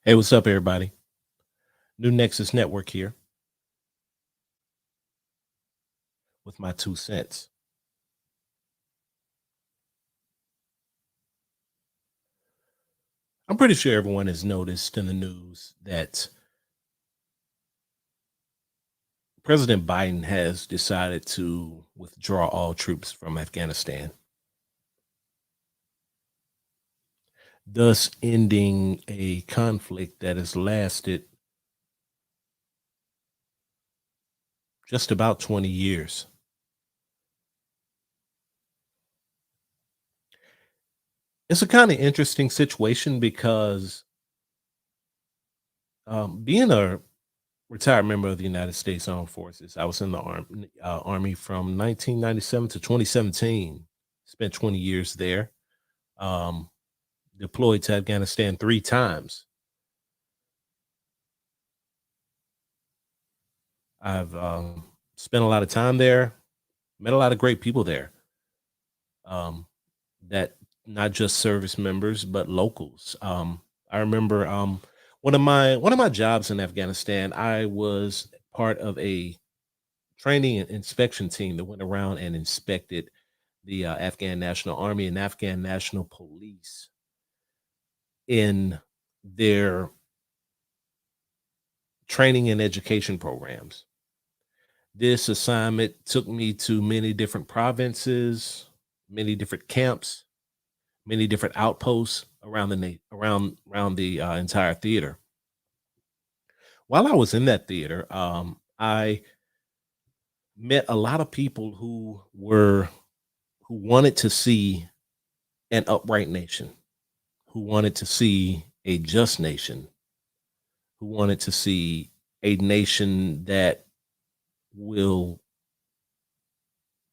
Hey, what's up, everybody? New Nexus Network here with my 2 cents. I'm pretty sure everyone has noticed in the news that President Biden has decided to withdraw all troops from Afghanistan, thus ending a conflict that has lasted just about 20 years. It's a kind of interesting situation because being a retired member of the United States Armed Forces, I was in the Army from 1997 to 2017, spent 20 years there. Um, Deployed to Afghanistan 3 times. I've, spent a lot of time there, met a lot of great people there, um, that not just service members, but locals. I remember, one of my jobs in Afghanistan, I was part of a training and inspection team that went around and inspected the, Afghan National Army and Afghan National Police in their training and education programs. This assignment took me to many different provinces, many different camps, many different outposts around around the entire theater. While I was in that theater, I met a lot of people who wanted to see an upright nation, who wanted to see a just nation, who wanted to see a nation that will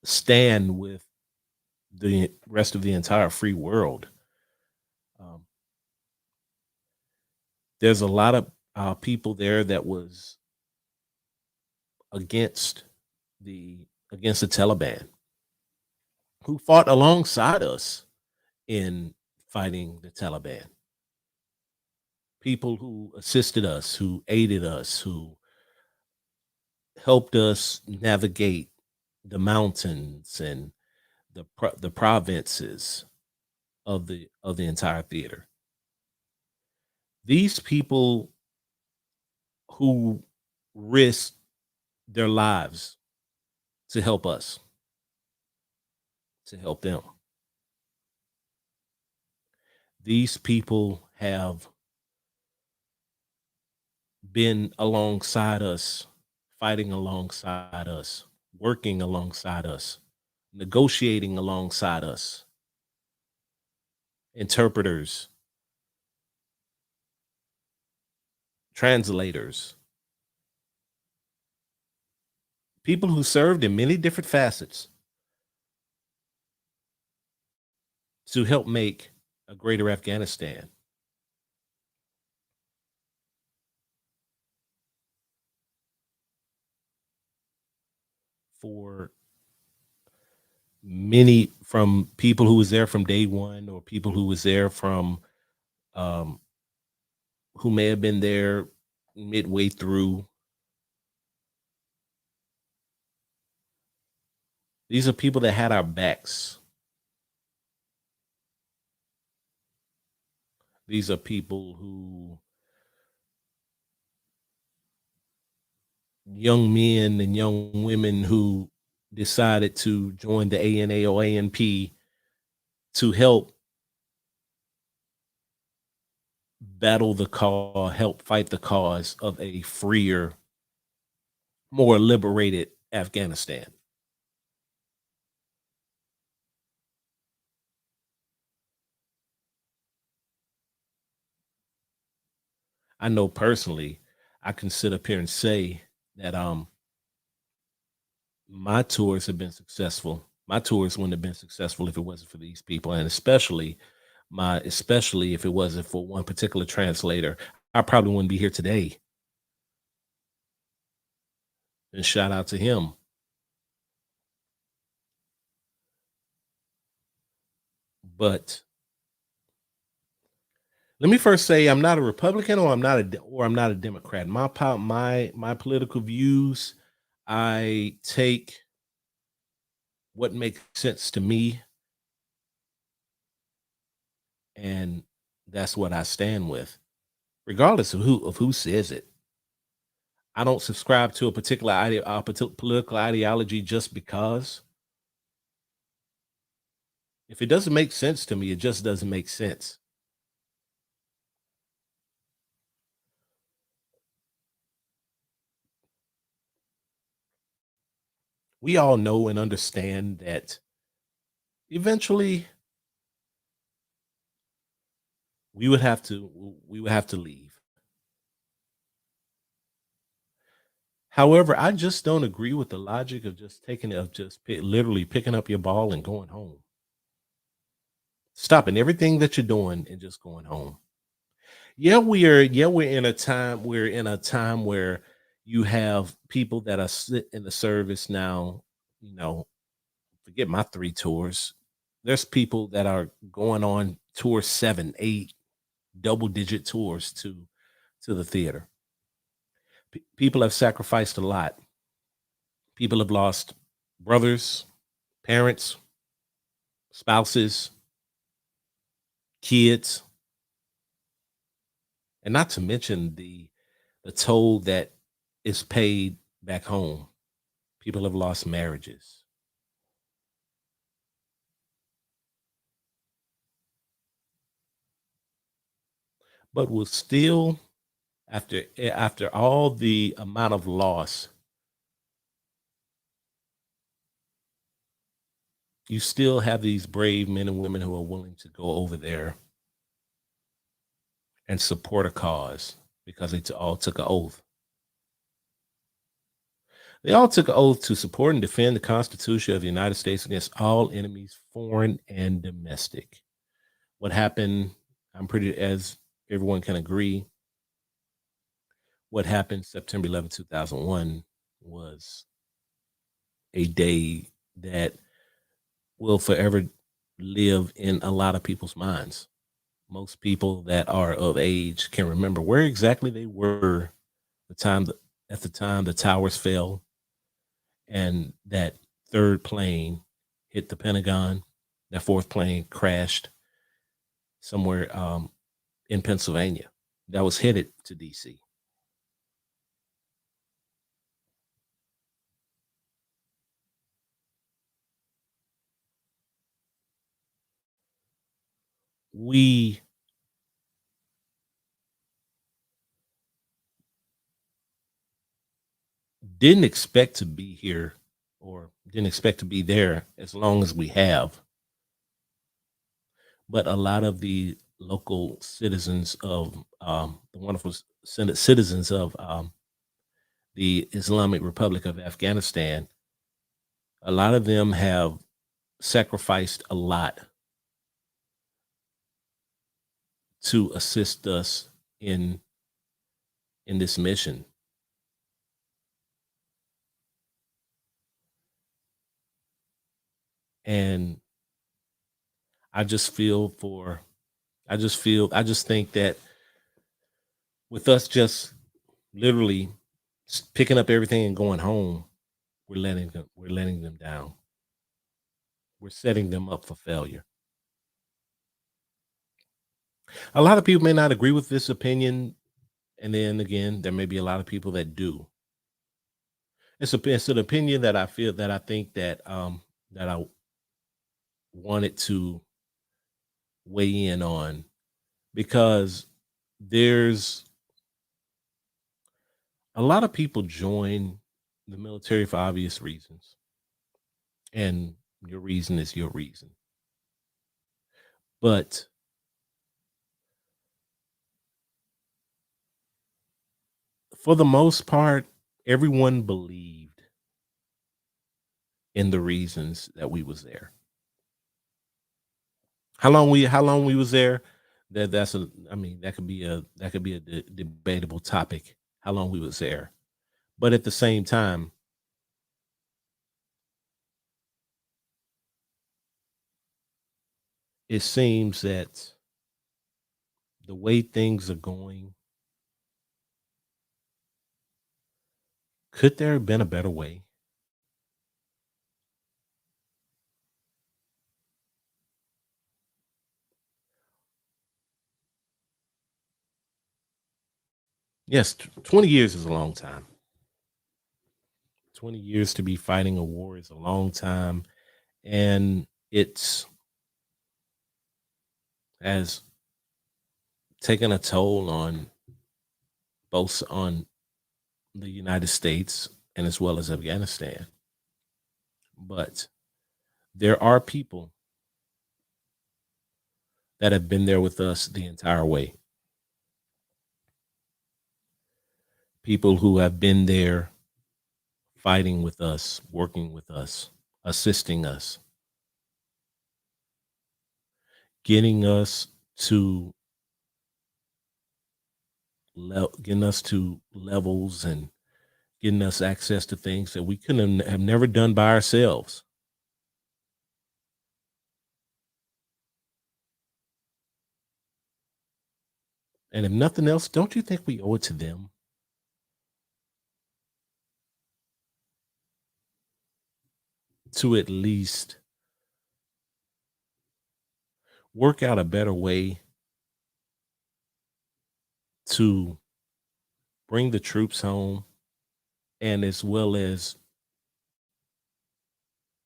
stand with the rest of the entire free world. Um, there's a lot of people there that was against the against the Taliban, who fought alongside us in fighting the Taliban. People who assisted us, who aided us, who helped us navigate the mountains and the provinces of the entire theater. These people who risked their lives to help us, to help them. These people have been alongside us, fighting alongside us, working alongside us, negotiating alongside us, interpreters, translators, people who served in many different facets to help make a greater Afghanistan. For many, from people who was there from day one, or people who was there from um, who may have been there midway through. These are people that had our backs. These are people who, young men and young women who decided to join the ANA or ANP to help battle the cause, help fight the cause of a freer, more liberated Afghanistan. I know personally, I can sit up here and say that my tours have been successful. My tours wouldn't have been successful if it wasn't for these people, and especially if it wasn't for one particular translator, I probably wouldn't be here today. And shout out to him. But Let me first say I'm not a Republican or I'm not a Democrat. My political views, I take what makes sense to me, and that's what I stand with, regardless of who says it. I don't subscribe to a political ideology just because. If it doesn't make sense to me, it just doesn't make sense. We all know and understand that eventually we would have to leave. However, I just don't agree with the logic of just literally picking up your ball and going home. Stopping everything that you're doing and just going home. We're in a time where you have people that are in the service now, you know, forget my 3 tours. There's people that are going on tour 7, 8, double digit tours to the theater. People have sacrificed a lot. People have lost brothers, parents, spouses, kids, and not to mention the toll that is paid back home. People have lost marriages. But will still after all the amount of loss, you still have these brave men and women who are willing to go over there and support a cause because all took an oath. They all took an oath to support and defend the Constitution of the United States against all enemies, foreign and domestic. What happened, I'm pretty, as everyone can agree, what happened September 11th, 2001 was a day that will forever live in a lot of people's minds. Most people that are of age can remember where exactly they were the time that at the time the towers fell and that third plane hit the Pentagon. That fourth plane crashed somewhere in Pennsylvania. That was headed to DC. We didn't expect to be here or didn't expect to be there as long as we have. But a lot of the local citizens of the wonderful citizens of the Islamic Republic of Afghanistan, a lot of them have sacrificed a lot to assist us in this mission. And I just feel for I just think that with us just literally picking up everything and going home, we're letting them down. We're setting them up for failure. A lot of people may not agree with this opinion, and then again, there may be a lot of people that do. It's an opinion that I feel that I think that I wanted to weigh in on because there's a lot of people join the military for obvious reasons, and your reason is your reason. But for the most part, everyone believed in the reasons that we was there. How long we was there? That's a I mean that could be a debatable topic. How long we was there, but at the same time, it seems that the way things are going, could there have been a better way? Yes, 20 years is a long time. 20 years to be fighting a war is a long time. And it's has taken a toll on both on the United States and as well as Afghanistan. But there are people that have been there with us the entire way. People who have been there fighting with us, working with us, assisting us, getting us to getting us to levels and getting us access to things that we couldn't have never done by ourselves. And if nothing else, don't you think we owe it to them to at least work out a better way to bring the troops home and as well as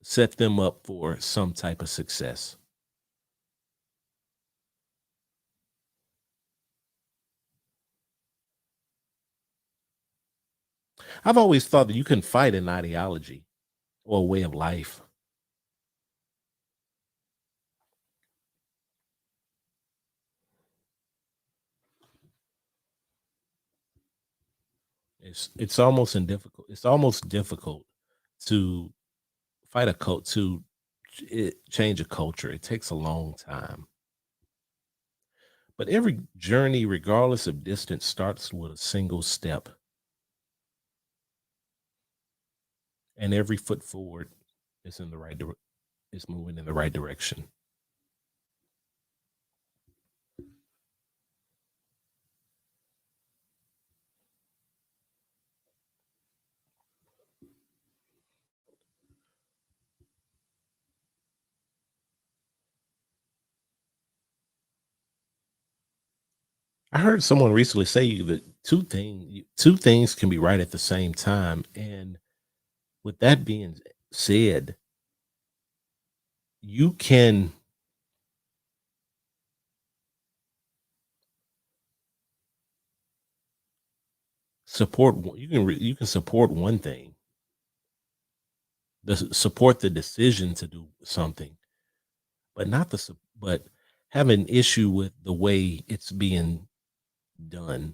set them up for some type of success? I've always thought that you can fight an ideology or a way of life. It's almost indifficult. It's almost difficult to fight a cult to change a culture. It takes a long time. But every journey, regardless of distance, starts with a single step, and every foot forward is in the is moving in the right direction. I heard someone recently say that two things can be right at the same time, and with that being said, you can you can support one thing, support the decision to do something, but not but have an issue with the way it's being done.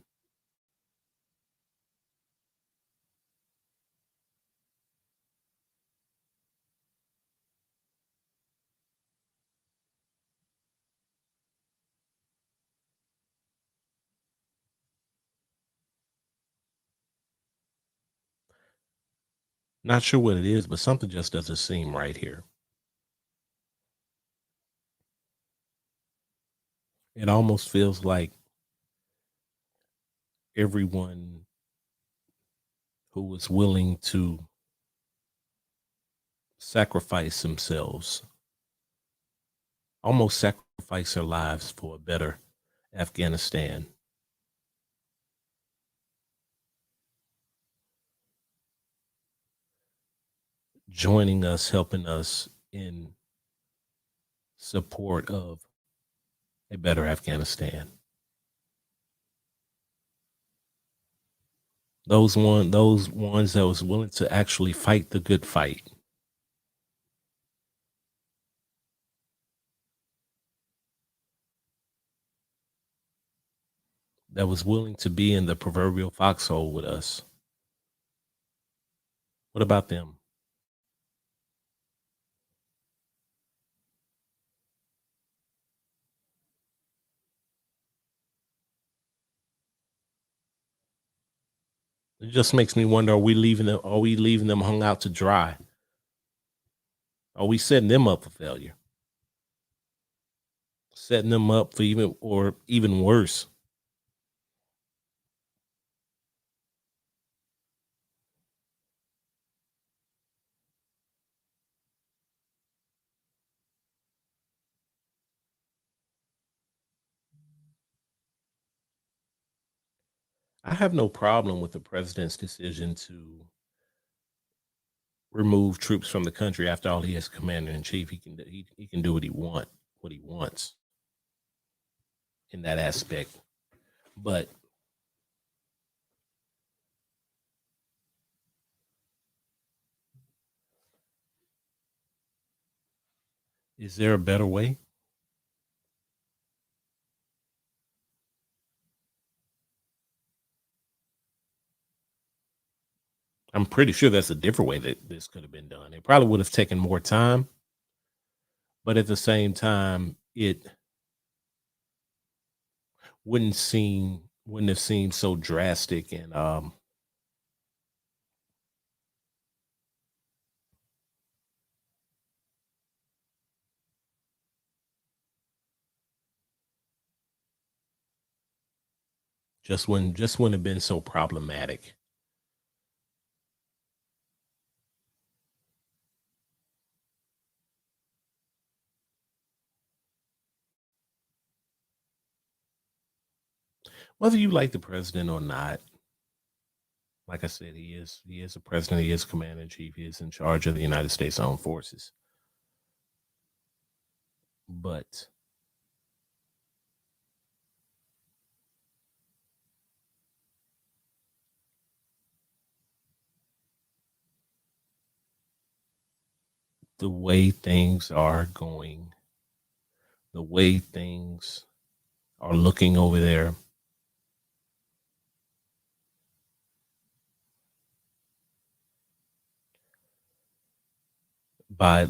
Not sure what it is, but something just doesn't seem right here. It almost feels like everyone who was willing to sacrifice themselves, almost sacrifice their lives for a better Afghanistan, joining us, helping us in support of a better Afghanistan. Those ones that was willing to actually fight the good fight, that was willing to be in the proverbial foxhole with us. What about them? It just makes me wonder: Are we leaving them hung out to dry? Are we setting them up for failure? setting them up for even worse. I have no problem with the president's decision to remove troops from the country. After all, he is commander in chief. He can do what he wants in that aspect. But is there a better way? I'm pretty sure that's a different way that this could have been done. It probably would have taken more time, but at the same time, it wouldn't have seemed so drastic and just wouldn't have been so problematic. Whether you like the president or not, like I said, he is a president, he is commander in chief, he is in charge of the United States Armed Forces. But the way things are going, the way things are looking over there, by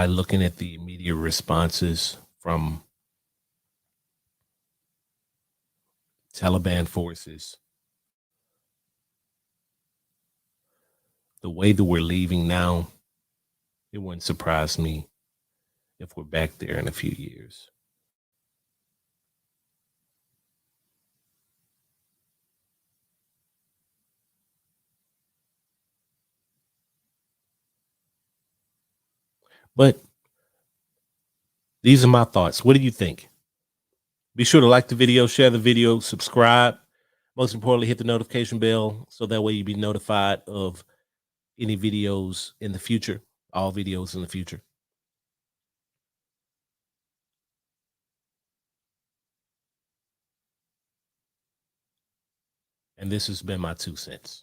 looking at the immediate responses from Taliban forces, the way that we're leaving now, it wouldn't surprise me if we're back there in a few years. But these are my thoughts. What do you think? Be sure to like the video, share the video, subscribe. Most importantly, hit the notification bell so that way you'll be notified of any videos in the future, all videos in the future. And this has been my 2 cents.